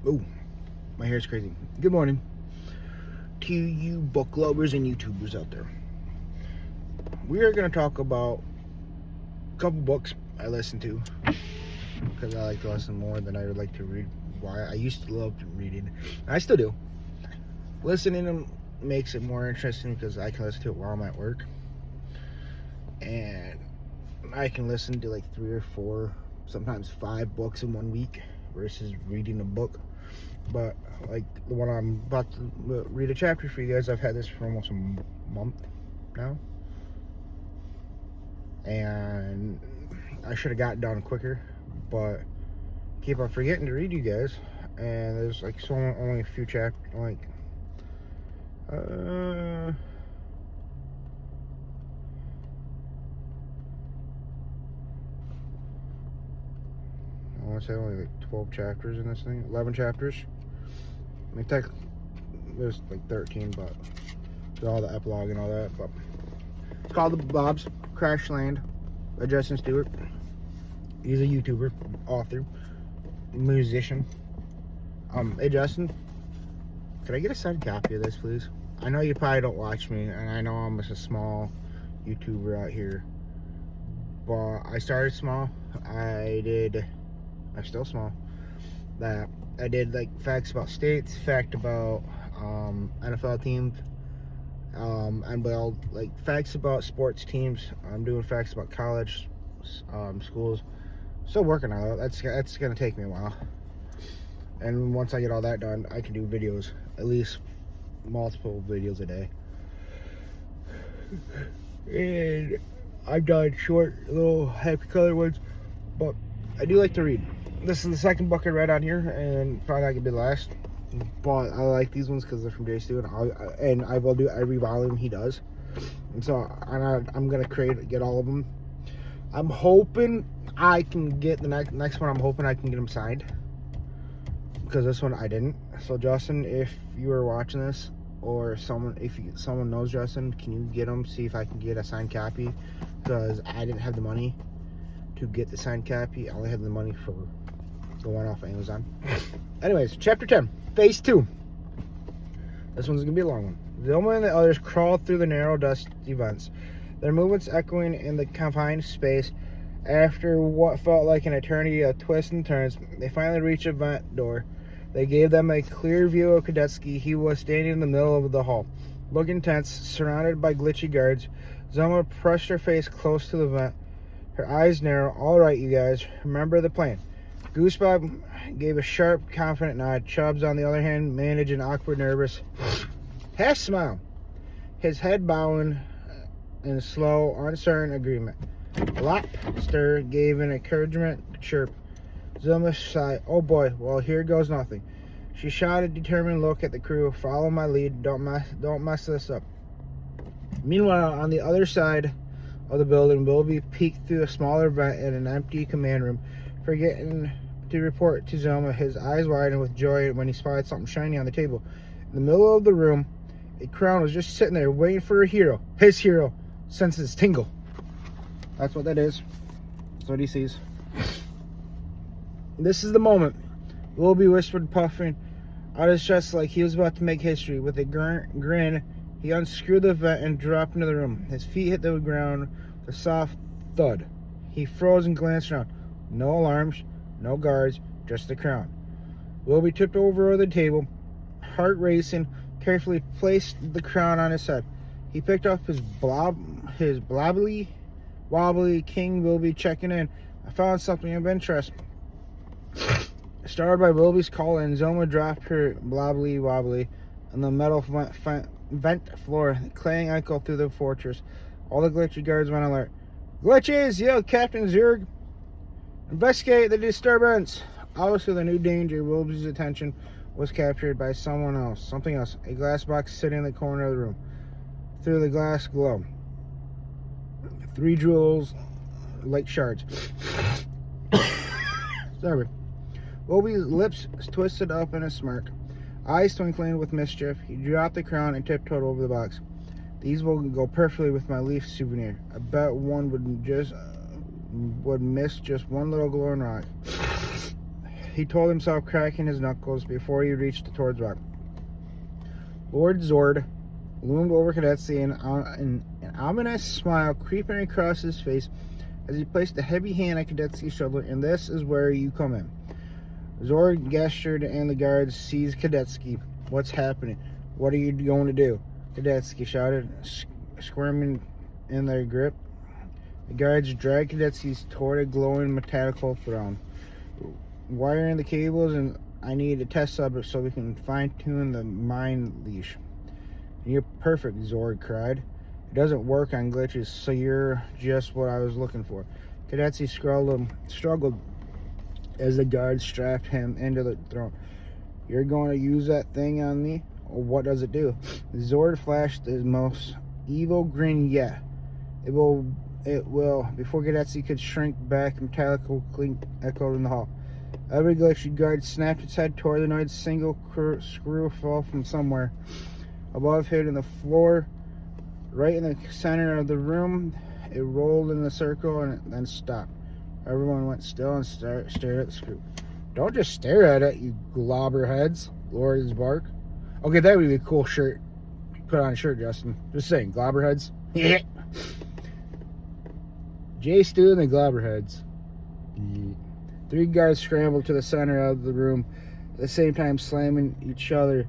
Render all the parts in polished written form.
Oh, my hair's crazy. Good morning to you book lovers and YouTubers out there. We are going to talk about a couple books I listen to because I like to listen more than I would like to read. Why? I used to love reading. I still do. Listening to them makes it more interesting because I can listen to it while I'm at work. And I can listen to like 3 or 4, sometimes 5 books in 1 week versus reading a book. But like the one I'm about to read a chapter for you guys, I've had this for almost a month now. And I should have got it done quicker, but keep on forgetting to read you guys. And there's like only a few chapters, like I want to say only like 12 chapters in this thing, 11 chapters. I mean, technically there's like 13, but with all the epilogue and all that. But it's called the Blobs Chapter by Justin Stewart. He's a YouTuber, author, musician. Hey Justin, could I get a signed copy of this, please? I know you probably don't watch me, and I know I'm just a small YouTuber out here, but I started small. I'm still small. That I did like facts about states, fact about NFL teams, and well, like facts about sports teams. I'm doing facts about college schools. Still working on it. That's gonna take me a while. And once I get all that done, I can do videos, at least multiple videos a day. And I've done short, little happy color ones, but I do like to read. This is the second book I read on here, and probably not gonna be the last. But I like these ones because they're from Jay Stu, and I will do every volume he does. And so I'm gonna get all of them. I'm hoping I can get the next one. I'm hoping I can get them signed, because this one I didn't. So Justin, if you are watching this, or someone knows Justin, can you get him, see if I can get a signed copy, because I didn't have the money to get the signed copy. I only had the money for the one off Amazon. Anyways, chapter 10, phase 2. This one's gonna be a long one. Zelma and the others crawled through the narrow, dusty vents, their movements echoing in the confined space. After what felt like an eternity of twists and turns, they finally reached a vent door. They gave them a clear view of Kadetsky. He was standing in the middle of the hall, looking tense, surrounded by glitchy guards. Zelma pressed her face close to the vent, her eyes narrow. "All right, you guys, remember the plan." Goosebump gave a sharp, confident nod. Chubbs, on the other hand, managed an awkward, nervous half smile, his head bowing in slow, uncertain agreement. Lobster gave an encouragement chirp. Zelma sighed. "Oh boy, well, here goes nothing." She shot a determined look at the crew. "Follow my lead. Don't mess this up." Meanwhile, on the other side of the building, Willoughby peeked through a smaller vent in an empty command room, forgetting to report to Zelma. His eyes widened with joy when he spotted something shiny on the table. In the middle of the room, a crown was just sitting there, waiting for a hero. His hero. Senses tingle. That's what that is. That's what he sees. "This is the moment," Willoughby whispered, puffing out his chest like he was about to make history. With a grin, he unscrewed the vent and dropped into the room. His feet hit the ground with a soft thud. He froze and glanced around. No alarms, no guards, just the crown. Willoughby tipped over the table, heart racing, carefully placed the crown on his head. He picked up his wobbly King. Willoughby checking in. "I found something of interest." Startled by Willoughby's call in, Zelma dropped her wobbly on the metal vent floor. The clang echoed through the fortress. All the glitchy guards went alert. "Glitches!" yelled Captain Zurg. "Investigate the disturbance!" Obviously, the new danger. Willoughby's attention was captured by something else. A glass box sitting in the corner of the room. Through the glass glow, 3 jewels like shards. Sorry. Willoughby's lips twisted up in a smirk, eyes twinkling with mischief. He dropped the crown and tiptoed over the box. "These will go perfectly with my leaf souvenir. I bet one would miss just one little glowing rock." he told himself, cracking his knuckles before he reached towards Rock. Lord Zord loomed over Kadetsky, and an ominous smile creeping across his face as he placed a heavy hand on Kadetsky's shoulder. And this is where you come in. Zord gestured, and the guards seized Kadetsky. What's happening? What are you going to do? Kadetsky shouted, squirming in their grip. The guards dragged Kadetsky toward a glowing mechanical throne. Wiring the cables, and I need a test subject so we can fine-tune the mind leash. You're perfect, Zord cried. It doesn't work on glitches, so you're just what I was looking for. Kadetsky struggled as the guards strapped him into the throne. You're going to use that thing on me? Or what does it do? Zord flashed his most evil grin yet. It will. Before Kadetsky could shrink back, a metallic clink echoed in the hall. Every glitchy guard snapped its head toward the noise. Single screw fell from somewhere above, hitting the floor right in the center of the room. It rolled in a circle and then stopped. Everyone went still and stared at the screw. Don't just stare at it, you globberheads, Lord's bark. Okay, that would be a cool shirt. Put on a shirt, Justin. Just saying, globberheads. Yeah. Jay Stu and the globberheads. Yeah. 3 guards scrambled to the center of the room, at the same time slamming each other.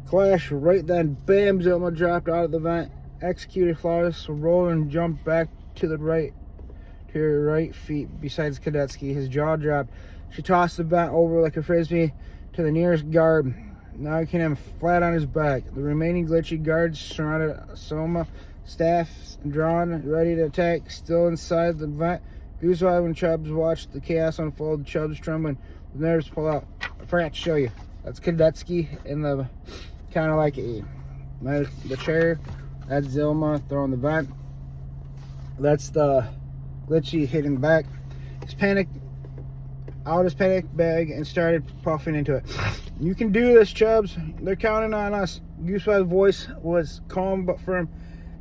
Clash right then. Bam! Zilma dropped out of the vent, executed flawless, rolled and jumped back to her right feet besides Kadetsky. His jaw dropped. She tossed the vent over like a frisbee to the nearest guard, knocking him flat on his back. The remaining glitchy guards surrounded Soma, staffs drawn, ready to attack, still inside the vent. Goosebumps and Chubbs watched the chaos unfold. Chubbs trembling, with nerves pull out. I forgot to show you. That's Kadetsky in the kind of like the chair. That's Zilma throwing the vent. That's the glitchy hitting the back. He's panicked out his panic bag and started puffing into it. You can do this, Chubbs. They're counting on us. Goosebump's voice was calm but firm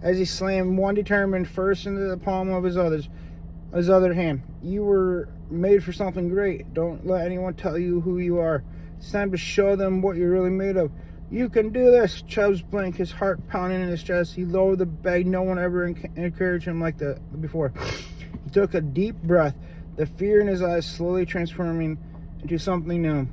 as he slammed one determined fist into the palm of his other hand. You were made for something great. Don't let anyone tell you who you are. It's time to show them what you're really made of. You can do this. Chubbs blinked, his heart pounding in his chest. He lowered the bag. No one ever encouraged him like that before. He took a deep breath, the fear in his eyes slowly transforming into something new.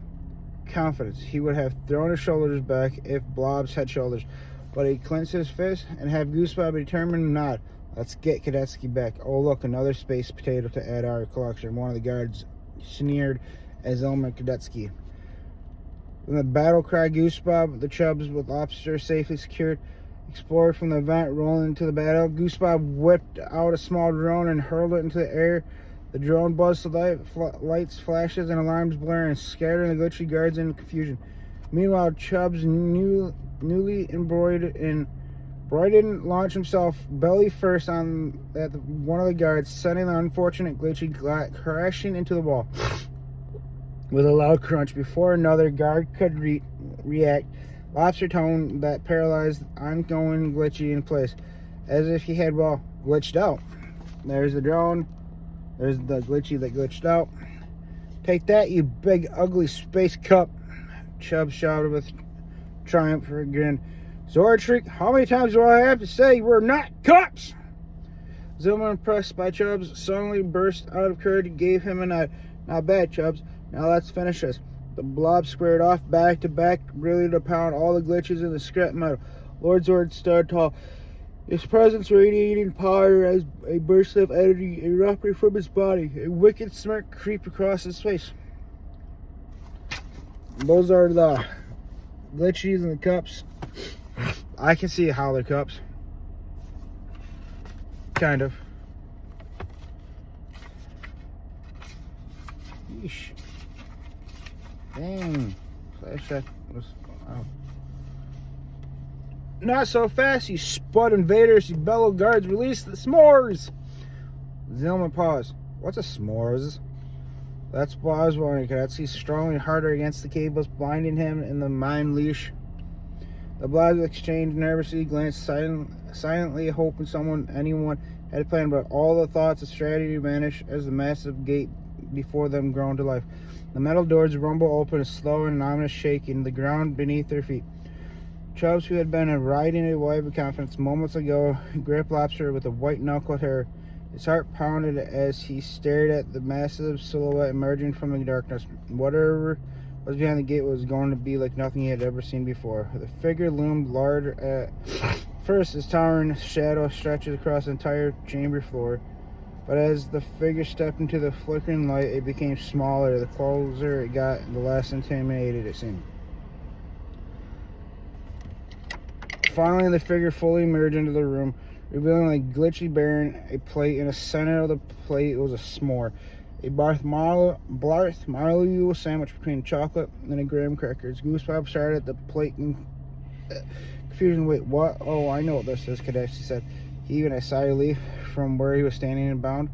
Confidence. He would have thrown his shoulders back if Blobs had shoulders, but he clenched his fist and had Goosebump determined to nod. Let's get Kadetsky back. Oh, look, another space potato to add our collection. One of the guards sneered as Elmer Kadetsky. When the battle cry, Goosebump, the Chubbs with lobster safely secured, explored from the vent, rolling into the battle. Goosebump whipped out a small drone and hurled it into the air. The drone buzzed to lights, flashes, and alarms blaring, scattering the glitchy guards in confusion. Meanwhile, Chubbs, newly embroidered, launched himself belly first at one of the guards, sending the unfortunate glitchy crashing into the wall. With a loud crunch, before another guard could react, lobster tone that paralyzed ongoing glitchy in place, as if he had, glitched out. There's the drone. There's the glitchy that glitched out. Take that, you big, ugly space cup, Chubbs shouted with triumph for a grin. Zord shrieked, how many times do I have to say we're not cups? Zilma, impressed by Chubbs, suddenly burst out of courage and gave him a nod. Not bad, Chubbs. Now let's finish this. The blob squared off back to back, ready to pound all the glitches in the scrap metal. Lord Zord stood tall, his presence radiating power as a burst of energy erupted from his body. A wicked smirk creeped across his face. Those are the glitchies and the cups. I can see how they're cups. Kind of. Yeesh. Dang. Flashlight was. Wow. Not so fast, you spud invaders, you bellow guards, release the s'mores! Zilma paused. What's a s'mores? That's what I was wondering. Kadetsky strongly harder against the cables, blinding him in the mind leash. The Blobs exchanged nervously, glanced silently, hoping anyone had a plan, but all the thoughts of strategy vanished as the massive gate before them grown to life. The metal doors rumble open, a slow and ominous shaking, the ground beneath their feet. Chubbs, who had been riding a wave of confidence moments ago, gripped Lobster with a white-knuckled hair. His heart pounded as he stared at the massive silhouette emerging from the darkness. Whatever was behind the gate was going to be like nothing he had ever seen before. The figure loomed large at first, his towering shadow stretches across the entire chamber floor. But as the figure stepped into the flickering light, it became smaller. The closer it got, the less intimidated it seemed. Finally, the figure fully emerged into the room, revealing a glitchy bearing a plate. In the center of the plate was a s'more, a Bartholomew sandwich between chocolate and a graham crackers. Goosebumps started at the plate in confusion. Wait, what? Oh, I know what this is, Kadeshi said. He even a sigh of relief from where he was standing and bound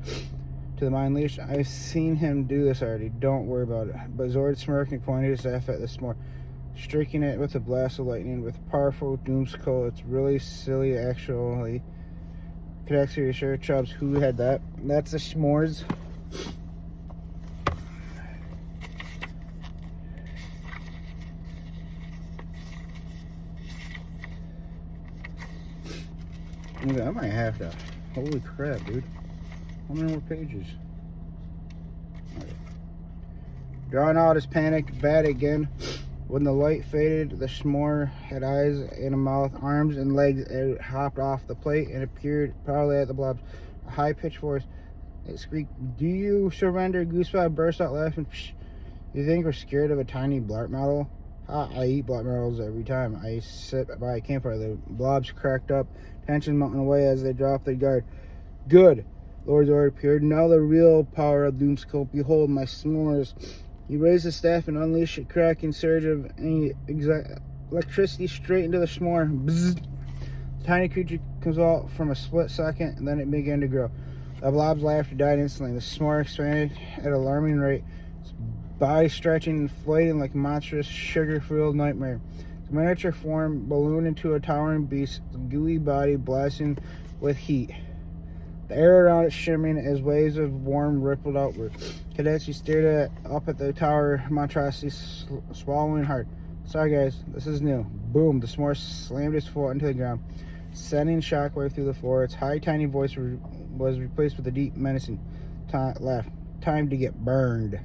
to the mind leash. I've seen him do this already. Don't worry about it. But Zord smirked and pointed his staff at the s'more, streaking it with a blast of lightning with powerful doomskull. It's really silly, actually. Kadeshi reassured Chubbs, who had that. That's the s'mores. I might have to. Holy crap, dude. How many more pages? Right. Drawing out his panic bat again. When the light faded, the s'more had eyes and a mouth, arms and legs. It hopped off the plate and appeared proudly at the Blobs. A high-pitched voice. It squeaked, "Do you surrender?" Goosebumps burst out laughing. Psh, you think we're scared of a tiny blart model? I eat blart models every time I sit by a campfire. The Blobs cracked up, tension mounting away as they dropped their guard. Good. Lord Zord appeared. Now the real power of Doomskull. Behold my s'mores. He raised his staff and unleashed a cracking surge of electricity straight into the s'more. Bzzz. The tiny creature comes out from a split second, and then it began to grow. The Blob's laughter died instantly. The s'more expanded at an alarming rate, its body stretching and inflating like a monstrous, sugar-filled nightmare. Its miniature form ballooned into a towering beast, its gooey body blasting with heat. The air around it shimmering as waves of warmth rippled outward. Kadeshi stared up at the tower monstrosity, swallowing hard. Sorry guys, this is new. Boom, the s'more slammed his foot into the ground, sending shockwave through the floor. Its high, tiny voice was replaced with a deep, menacing laugh. Time to get burned.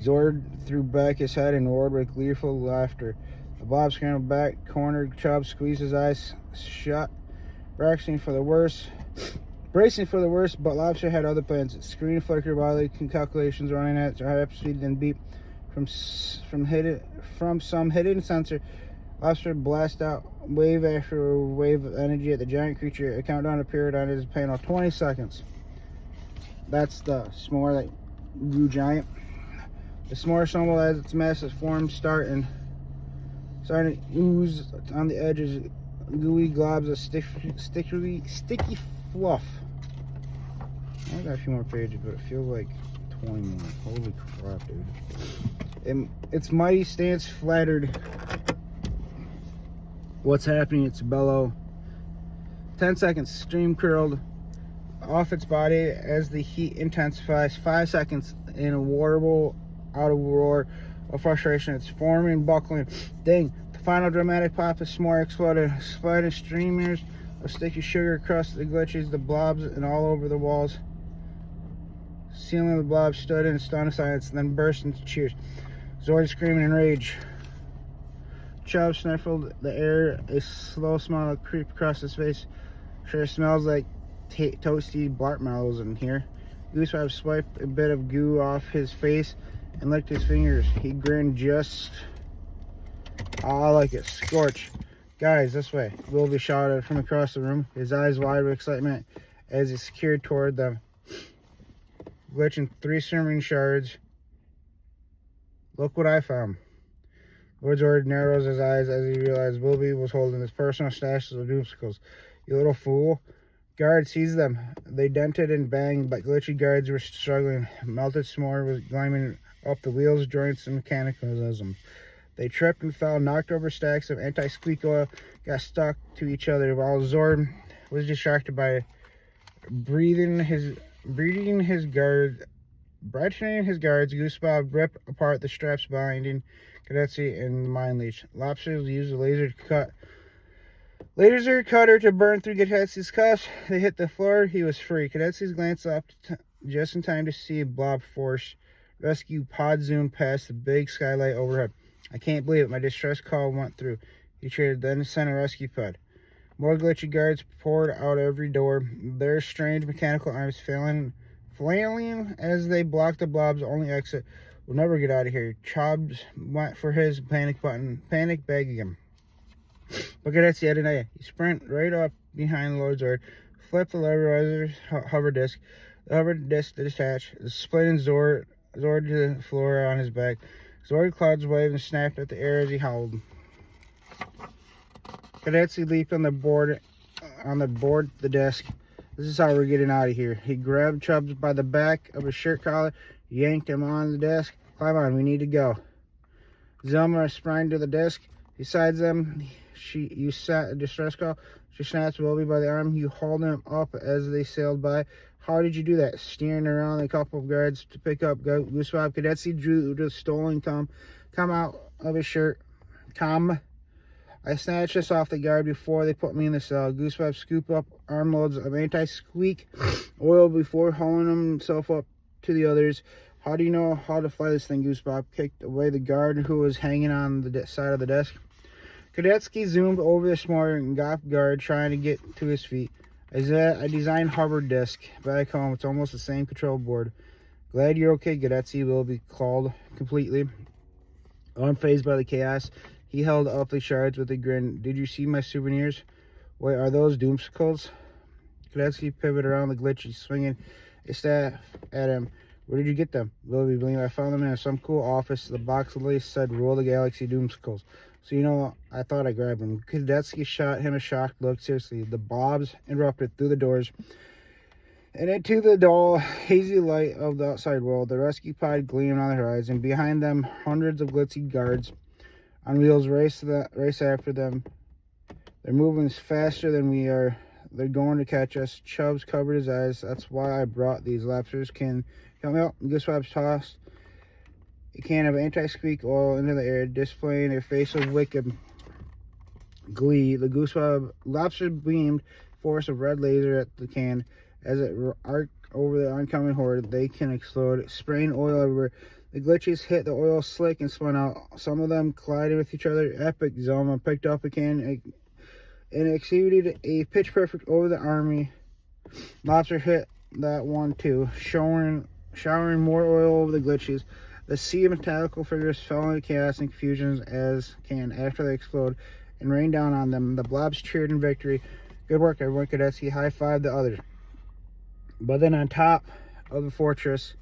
Zord threw back his head and roared with gleeful laughter. The Blob scrambled back, cornered Chubb, squeezed his eyes shut, bracing for the worst, but Lobster had other plans. Its screen flickered wildly, calculations running at high speed, then beep from some hidden sensor. Lobster blasted out wave after wave of energy at the giant creature. A countdown appeared on his panel. 20 seconds. That's the s'more that grew giant. The s'more stumbled as its massive form started to ooze on the edges. Gooey globs of sticky fluff. I got a few more pages, but it feels like 20 more. Holy crap, dude. Its mighty stance flattered. What's happening? It's bellow. 10 seconds. Stream curled off its body as the heat intensifies. 5 seconds in a warble out of roar of frustration. It's forming, buckling. Ding. The final dramatic pop of s'more exploded. Splitting streamers of sticky sugar across the glitches, the Blobs, and all over the walls. Ceiling the Blobs stood in stunned silence, then burst into cheers. Zord screaming in rage. Chubb sniffled the air, a slow smile creeped across his face. Sure smells like toasty blart marshmallows in here. Goosebumps swiped a bit of goo off his face and licked his fingers. He grinned just... I like it. Scorch. Guys, this way. Wilby shouted from across the room, his eyes wide with excitement as he secured toward them. Glitching 3 simmering shards. Look what I found. Lord Zord narrows his eyes as he realized Wilby was holding his personal stashes of doomskulls. You little fool. Guards seized them. They dented and banged, but glitchy guards were struggling. Melted s'more was climbing up the wheels, joints, and mechanisms. They tripped and fell, knocked over stacks of anti-squeak oil, got stuck to each other, while Zord was distracted by breathing his guard Brightening his guards, Goose Bob ripped apart the straps binding Cadetsy and the mine leash. Lobsters used a laser cutter to burn through Cadetsy's cuffs. They hit the floor. He was free. Cadetsy's glanced up just in time to see a Blob Force rescue pod zoom past the big skylight overhead. I can't believe it. My distress call went through. He cheered, then sent a rescue pod. More glitchy guards poured out every door, their strange mechanical arms flailing as they blocked the Blob's only exit. We'll never get out of here. Chubbs went for his panic bag again. But Cadetsy had an idea. He sprinted right up behind Lord Zord, flipped the lever hover disc. The hover disc detached, split in Zord to the floor on his back. Zord clouds waved and snapped at the air as he howled. Cadetsy leaped on the desk. This is how we're getting out of here. He grabbed Chubbs by the back of his shirt collar, yanked him on the desk. Climb on, we need to go. Zelma sprang to the desk. Besides them, you sat a distress call. She snatched Wilby by the arm. You hauled him up as they sailed by. How did you do that? Steering around a couple of guards to pick up Goose Bob. Cadetsy drew the stolen come out of his shirt. I snatched this off the guard before they put me in the cell. Goose Bob scooped up armloads of anti-squeak oil before hauling himself up to the others. How do you know how to fly this thing? Goose Bob kicked away the guard who was hanging on the side of the desk. Cadetsy zoomed over the smaller and got guard trying to get to his feet. I designed hover disc. Back home, it's almost the same control board. Glad you're okay, Cadetsy will be called completely. Unfazed by the chaos, he held up the shards with a grin. Did you see my souvenirs? Wait, are those doomskulls? Cadetsy pivoted around the glitchy, swinging a staff at him. Where did you get them? Wilby believed I found them in some cool office. The box literally said Rule the Galaxy Doomskulls. So, you know, I thought I grabbed them. Cadetsy shot him a shocked look. Seriously, the Blobs erupted through the doors and into the dull, hazy light of the outside world. The rescue pod gleamed on the horizon. Behind them, hundreds of glitzy guards on wheels race after them. They're moving faster than we are. They're going to catch us. Chubbs covered his eyes. That's why I brought these. Lobsters can help me out. Goose Bob tossed a can of anti-squeak oil into the air, displaying a face of wicked glee. The Goose Bob lobster beamed force of red laser at the can. As it arced over the oncoming horde, they can explode, spraying oil everywhere. The glitches hit the oil slick and spun out. Some of them collided with each other. Epic. Zelma picked up a can and executed a pitch perfect over the army. Lobster hit that one too, showering more oil over the glitches. The sea of metallical figures fell into chaos and confusion after they explode and rained down on them. The Blobs cheered in victory. Good work, everyone. Cadetsy high-fived the others. But then on top of the fortress,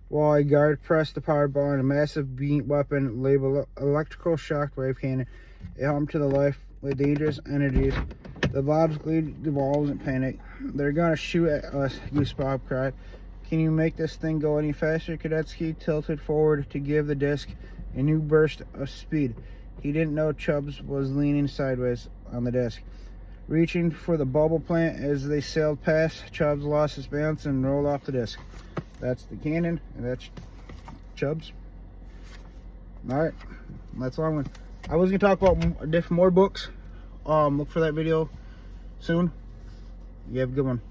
while a guard pressed the power button, a massive beam weapon labeled electrical shockwave cannon. It hummed to the life with dangerous energies. The Blobs glued the walls in panic. They're gonna shoot at us, Goose Bob cried. Can you make this thing go any faster? Cadetsy tilted forward to give the disc a new burst of speed. He didn't know Chubbs was leaning sideways on the desk, reaching for the bubble plant. As they sailed past, Chubbs lost his balance and rolled off the disc. That's the cannon, and that's Chubbs. Alright, that's a long one. I was going to talk about more books. Look for that video soon. You have a good one.